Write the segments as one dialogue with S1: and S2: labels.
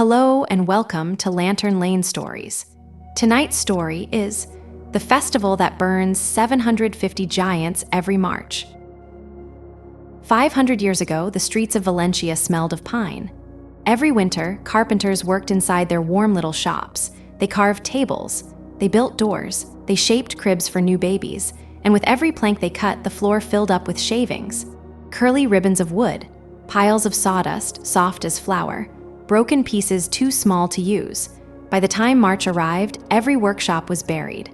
S1: Hello and welcome to Lantern Lane Stories. Tonight's story is The Festival That Burns 750 Giants Every March. 500 years ago, the streets of Valencia smelled of pine. Every winter, carpenters worked inside their warm little shops. They carved tables, they built doors, they shaped cribs for new babies, and with every plank they cut, the floor filled up with shavings, curly ribbons of wood, piles of sawdust, soft as flour, broken pieces too small to use. By the time March arrived, every workshop was buried.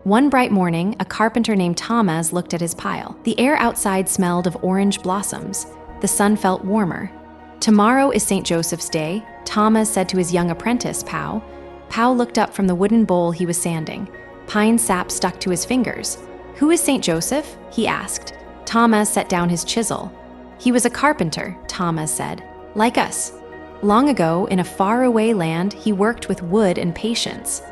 S1: One bright morning, a carpenter named Thomas looked at his pile. The air outside smelled of orange blossoms. The sun felt warmer. "Tomorrow is St. Joseph's Day," Thomas said to his young apprentice, Pau. Pau looked up from the wooden bowl he was sanding. Pine sap stuck to his fingers. "Who is St. Joseph?" he asked. Thomas set down his chisel. "He was a carpenter," Thomas said, "like us. Long ago, in a faraway land, he worked with wood and patience.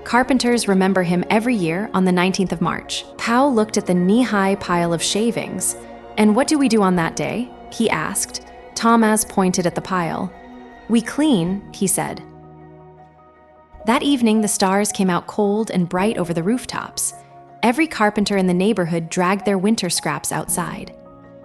S1: Carpenters remember him every year on the 19th of March." Pau looked at the knee-high pile of shavings. "And what do we do on that day?" he asked. Thomas pointed at the pile. "We clean," he said. That evening, the stars came out cold and bright over the rooftops. Every carpenter in the neighborhood dragged their winter scraps outside.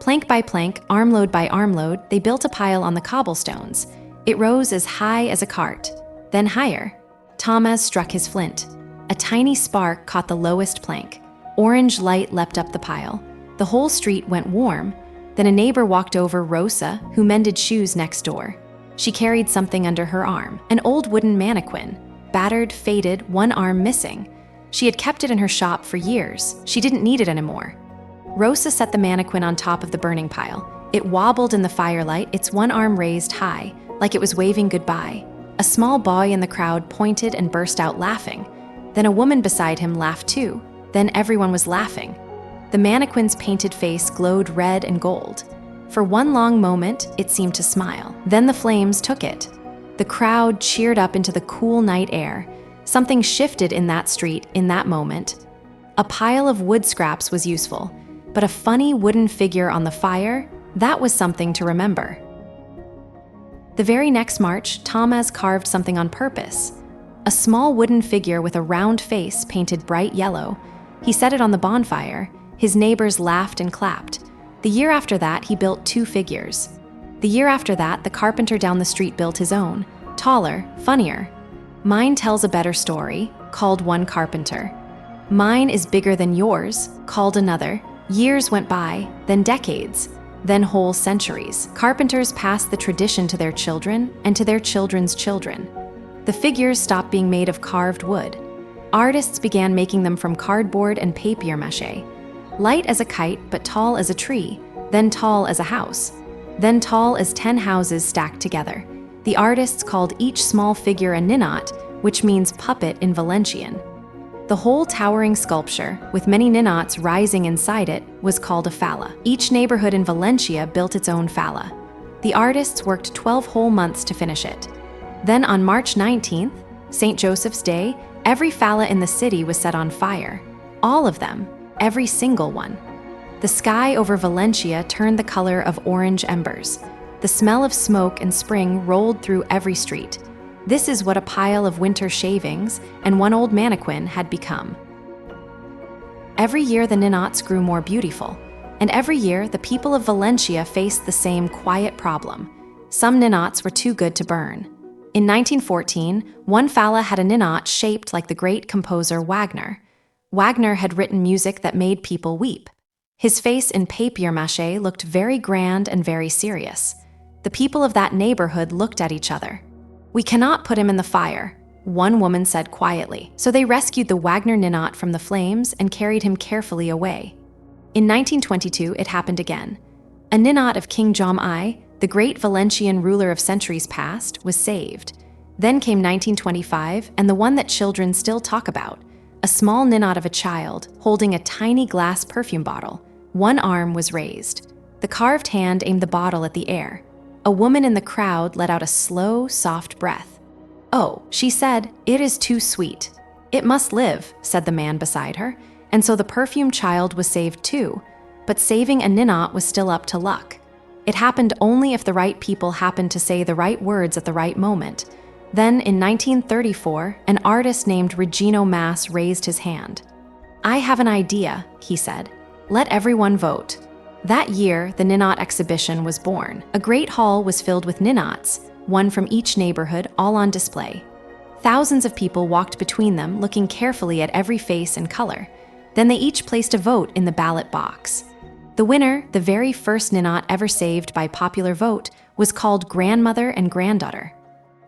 S1: Plank by plank, armload by armload, they built a pile on the cobblestones. It rose as high as a cart, then higher. Thomas struck his flint. A tiny spark caught the lowest plank. Orange light leapt up the pile. The whole street went warm. Then a neighbor walked over, Rosa, who mended shoes next door. She carried something under her arm, an old wooden mannequin, battered, faded, one arm missing. She had kept it in her shop for years. She didn't need it anymore. Rosa set the mannequin on top of the burning pile. It wobbled in the firelight, its one arm raised high, like it was waving goodbye. A small boy in the crowd pointed and burst out laughing. Then a woman beside him laughed too. Then everyone was laughing. The mannequin's painted face glowed red and gold. For one long moment, it seemed to smile. Then the flames took it. The crowd cheered up into the cool night air. Something shifted in that street in that moment. A pile of wood scraps was useful, but a funny wooden figure on the fire, that was something to remember. The very next March, Thomas carved something on purpose. A small wooden figure with a round face painted bright yellow. He set it on the bonfire. His neighbors laughed and clapped. The year after that, he built 2 figures. The year after that, the carpenter down the street built his own, taller, funnier. "Mine tells a better story," called one carpenter. "Mine is bigger than yours," called another. Years went by, then decades, then whole centuries. Carpenters passed the tradition to their children and to their children's children. The figures stopped being made of carved wood. Artists began making them from cardboard and papier-mâché. Light as a kite, but tall as a tree, then tall as a house, then tall as 10 houses stacked together. The artists called each small figure a ninot, which means puppet in Valencian. The whole towering sculpture, with many ninots rising inside it, was called a falla. Each neighborhood in Valencia built its own falla. The artists worked 12 whole months to finish it. Then on March 19th, St. Joseph's Day, every falla in the city was set on fire. All of them, every single one. The sky over Valencia turned the color of orange embers. The smell of smoke and spring rolled through every street. This is what a pile of winter shavings and one old mannequin had become. Every year the ninots grew more beautiful, and every year the people of Valencia faced the same quiet problem. Some ninots were too good to burn. In 1914, one falla had a ninot shaped like the great composer Wagner. Wagner had written music that made people weep. His face in papier-mâché looked very grand and very serious. The people of that neighborhood looked at each other. "We cannot put him in the fire," one woman said quietly. So they rescued the Wagner ninot from the flames and carried him carefully away. In 1922, it happened again. A ninot of King Jom I, the great Valencian ruler of centuries past, was saved. Then came 1925, and the one that children still talk about. A small ninot of a child, holding a tiny glass perfume bottle. One arm was raised. The carved hand aimed the bottle at the air. A woman in the crowd let out a slow, soft breath. "Oh," she said, "it is too sweet." "It must live," said the man beside her, and so the perfumed child was saved too. But saving a ninot was still up to luck. It happened only if the right people happened to say the right words at the right moment. Then, in 1934, an artist named Regino Mas raised his hand. "I have an idea," he said. "Let everyone vote." That year, the ninot exhibition was born. A great hall was filled with ninots, one from each neighborhood, all on display. Thousands of people walked between them, looking carefully at every face and color. Then they each placed a vote in the ballot box. The winner, the very first ninot ever saved by popular vote, was called Grandmother and Granddaughter.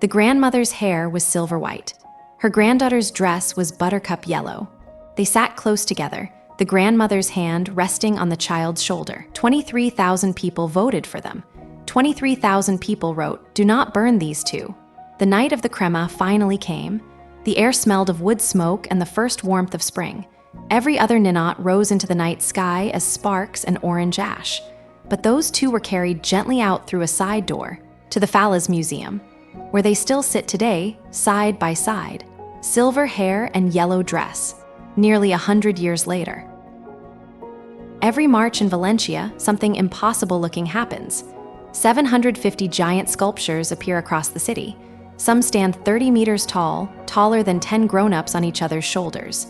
S1: The grandmother's hair was silver white. Her granddaughter's dress was buttercup yellow. They sat close together, the grandmother's hand resting on the child's shoulder. 23,000 people voted for them. 23,000 people wrote, "Do not burn these two." The night of the crema finally came. The air smelled of wood smoke and the first warmth of spring. Every other ninot rose into the night sky as sparks and orange ash. But those two were carried gently out through a side door to the Fallas Museum, where they still sit today, side by side, silver hair and yellow dress, nearly 100 years later. Every March in Valencia, something impossible-looking happens. 750 giant sculptures appear across the city. Some stand 30 meters tall, taller than 10 grown-ups on each other's shoulders.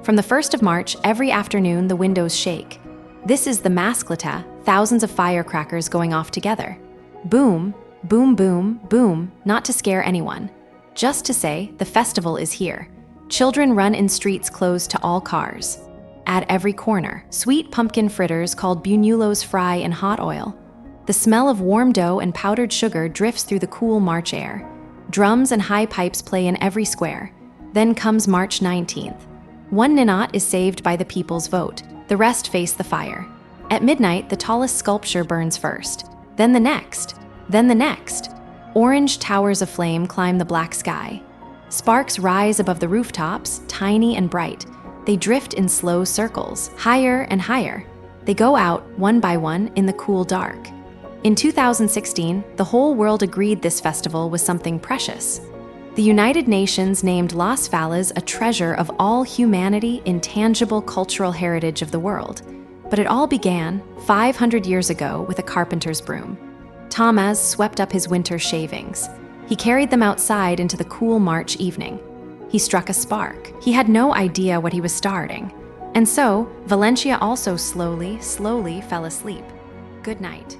S1: From the 1st of March, every afternoon the windows shake. This is the Mascleta, thousands of firecrackers going off together. Boom, boom, boom, boom, not to scare anyone. Just to say, the festival is here. Children run in streets closed to all cars. At every corner, sweet pumpkin fritters called buñuelos fry in hot oil. The smell of warm dough and powdered sugar drifts through the cool March air. Drums and high pipes play in every square. Then comes March 19th. One ninot is saved by the people's vote. The rest face the fire. At midnight, the tallest sculpture burns first. Then the next. Then the next. Orange towers of flame climb the black sky. Sparks rise above the rooftops, tiny and bright. They drift in slow circles, higher and higher. They go out, one by one, in the cool dark. In 2016, the whole world agreed this festival was something precious. The United Nations named Las Fallas a treasure of all humanity, intangible cultural heritage of the world. But it all began 500 years ago with a carpenter's broom. Thomas swept up his winter shavings. He carried them outside into the cool March evening. He struck a spark. He had no idea what he was starting. And so, Valencia also slowly fell asleep. Good night.